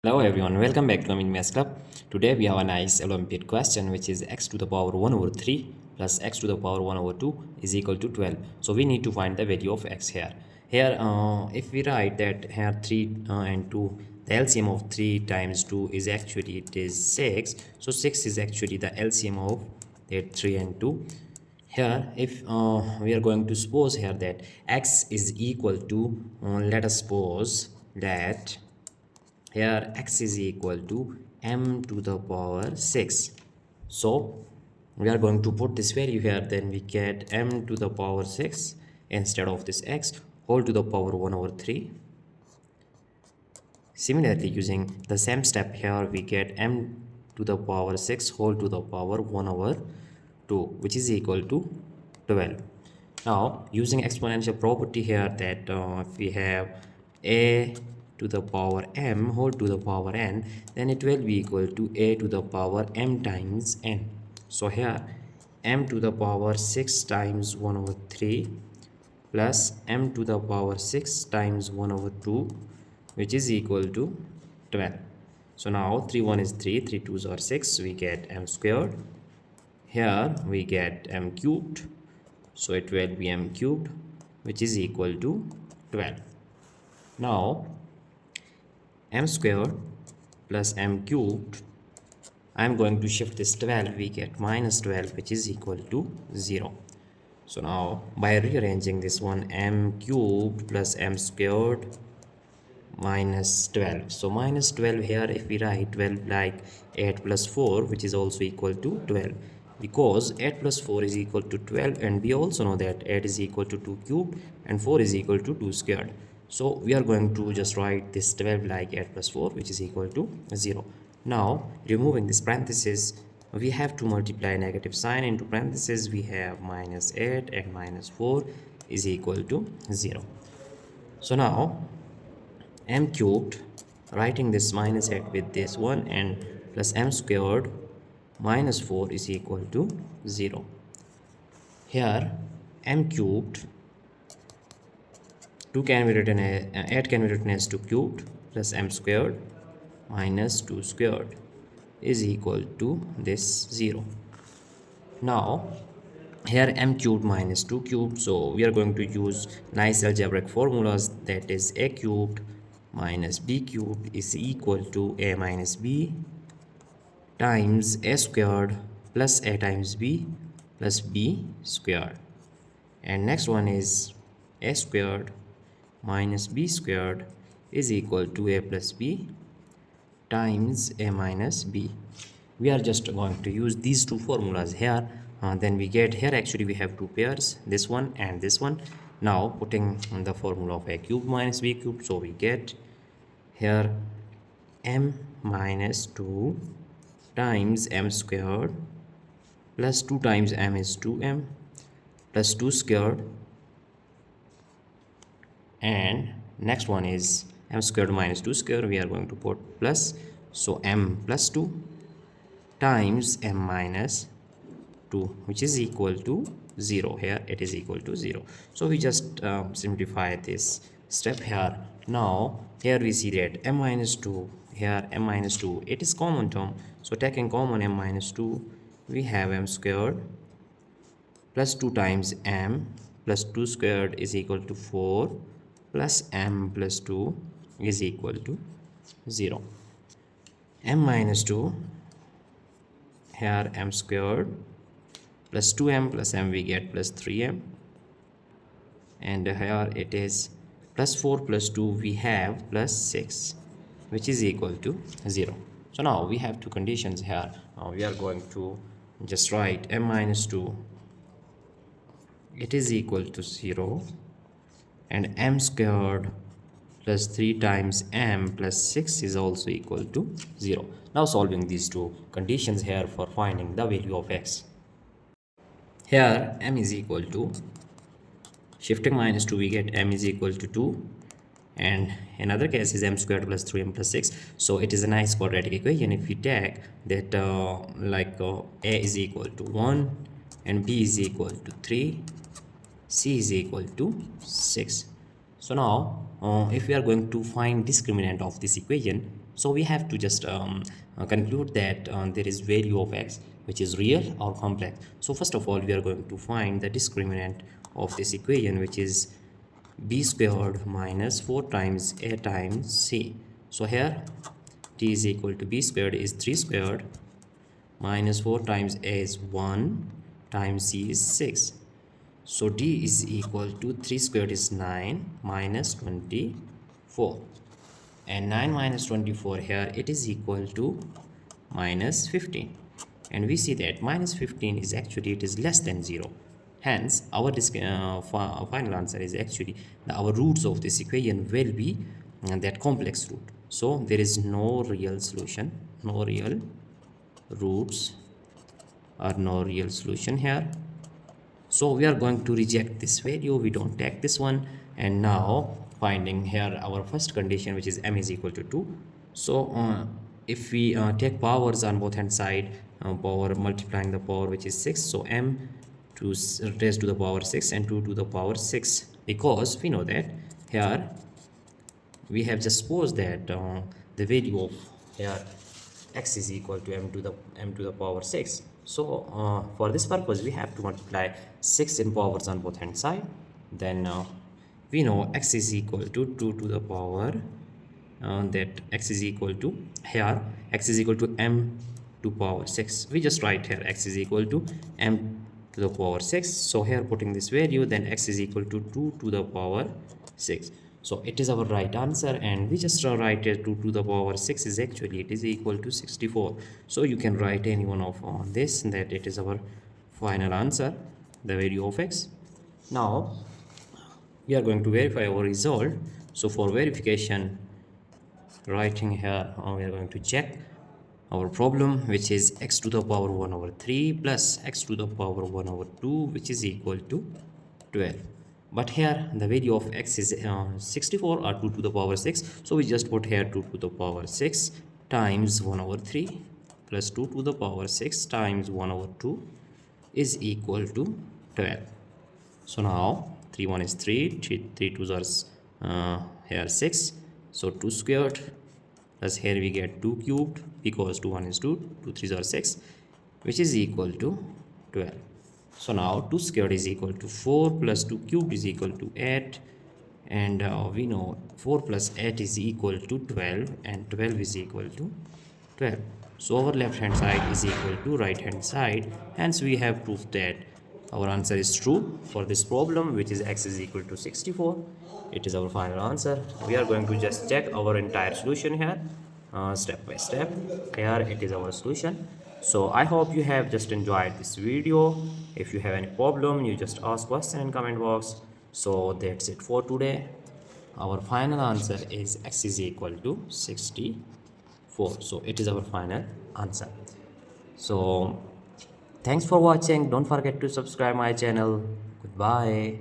Hello everyone, welcome back to Romanian Math Club. Today we have a nice Olympiad question which is x to the power 1 over 3 plus x to the power 1 over 2 is equal to 12. So we need to find the value of x here. Here if we write that here 3 and 2, the LCM of 3 times 2 is actually it is 6. So 6 is actually the LCM of that 3 and 2. Here if we are going to suppose here that x is equal to let us suppose that here x is equal to m to the power 6. So we are going to put this value here, then we get m to the power 6 instead of this x whole to the power 1 over 3. Similarly, using the same step here, we get m to the power 6 whole to the power 1 over 2, which is equal to 12. Now using exponential property here, that if we have a to the power m whole to the power n, then it will be equal to a to the power m times n. So here m to the power 6 times 1 over 3 plus m to the power 6 times 1 over 2, which is equal to 12. So now 3 1 is 3, 3 2s are 6, we get m squared. Here we get m cubed, so it will be m cubed, which is equal to 12. Now m squared plus m cubed, I am going to shift this 12, we get minus 12, which is equal to 0. So now by rearranging this one, m cubed plus m squared minus 12. So minus 12 here, if we write 12 like 8 plus 4, which is also equal to 12, because 8 plus 4 is equal to 12, and we also know that 8 is equal to 2 cubed and 4 is equal to 2 squared. So we are going to just write this 12 like 8 plus 4, which is equal to 0. Now removing this parenthesis, we have to multiply negative sign into parenthesis. We have minus 8 and minus 4 is equal to 0. So now m cubed, writing this minus 8 with this one, and plus m squared minus 4 is equal to 0. Here m cubed 2 can be written as 8 can be written as 2 cubed plus m squared minus 2 squared is equal to this 0. Now here m cubed minus 2 cubed, so we are going to use nice algebraic formulas, that is a cubed minus b cubed is equal to a minus b times a squared plus a times b plus b squared. And next one is a squared minus b squared is equal to a plus b times a minus b. We are just going to use these two formulas here. Then we get here, actually we have two pairs, this one and this one. Now putting the formula of a cube minus b cube, so we get here m minus 2 times m squared plus 2 times m is 2m plus 2 squared, and next one is m squared minus 2 squared, we are going to put plus, so m plus 2 times m minus 2, which is equal to 0. Here it is equal to 0. So we just simplify this step here. Now here we see that m minus 2, here m minus 2, it is common term, so taking common m minus 2, we have m squared plus 2 times m plus 2 squared is equal to 4 plus m plus 2 is equal to 0. m minus 2, here m squared plus 2m plus m, we get plus 3m, and here it is plus 4 plus 2, we have plus 6, which is equal to 0. So now we have two conditions here. We are going to just write m minus 2, it is equal to 0, and m squared plus 3 times m plus 6 is also equal to 0. Now solving these two conditions here for finding the value of x. Here m is equal to, shifting minus 2, we get m is equal to 2, and another case is m squared plus 3m plus 6. So it is a nice quadratic equation. If we take that a is equal to 1 and b is equal to 3, c is equal to 6. So now if we are going to find discriminant of this equation, So we have to just conclude that there is value of x which is real or complex. So first of all, we are going to find the discriminant of this equation, which is b squared minus 4 times a times c. So here t is equal to b squared is 3 squared minus 4 times a is 1 times c is 6. So d is equal to 3 squared is 9 minus 24, and 9 minus 24 here it is equal to minus 15, and we see that minus 15 is actually it is less than 0. Hence our final answer is actually our roots of this equation will be that complex root. So there is no real solution, no real roots or no real solution here. So we are going to reject this value, we don't take this one. And now finding here our first condition, which is m is equal to 2. So if we take powers on both hand side, power multiplying the power which is 6, so m to raise to the power 6 and 2 to the power 6, because we know that here we have just supposed that the value of here x is equal to m to the power 6. So for this purpose we have to multiply 6 in powers on both hand side. Then we know x is equal to 2 to the power that x is equal to here x is equal to m to power 6. We just write here x is equal to m to the power 6. So here putting this value, then x is equal to 2 to the power 6. So it is our right answer, and we just write it 2 to the power 6 is actually it is equal to 64. So you can write any one of this, that it is our final answer, the value of x. Now we are going to verify our result. So for verification, writing here we are going to check our problem, which is x to the power 1 over 3 plus x to the power 1 over 2, which is equal to 12. But here the value of x is 64 or 2 to the power 6. So we just put here 2 to the power 6 times 1 over 3 plus 2 to the power 6 times 1 over 2 is equal to 12. So now 3 1 is 3, 3 2s are here 6. So 2 squared plus here we get 2 cubed, because 2 1 is 2, 2 3s are 6, which is equal to 12. So now 2 squared is equal to 4 plus 2 cubed is equal to 8, and we know 4 plus 8 is equal to 12, and 12 is equal to 12. So our left hand side is equal to right hand side. Hence we have proved that our answer is true for this problem, which is x is equal to 64. It is our final answer. We are going to just check our entire solution here step by step. Here it is our solution. So I hope you have just enjoyed this video. If you have any problem, you just ask question in comment box. So that's it for today. Our final answer is x is equal to 64. So it is our final answer. So thanks for watching. Don't forget to subscribe my channel. Goodbye.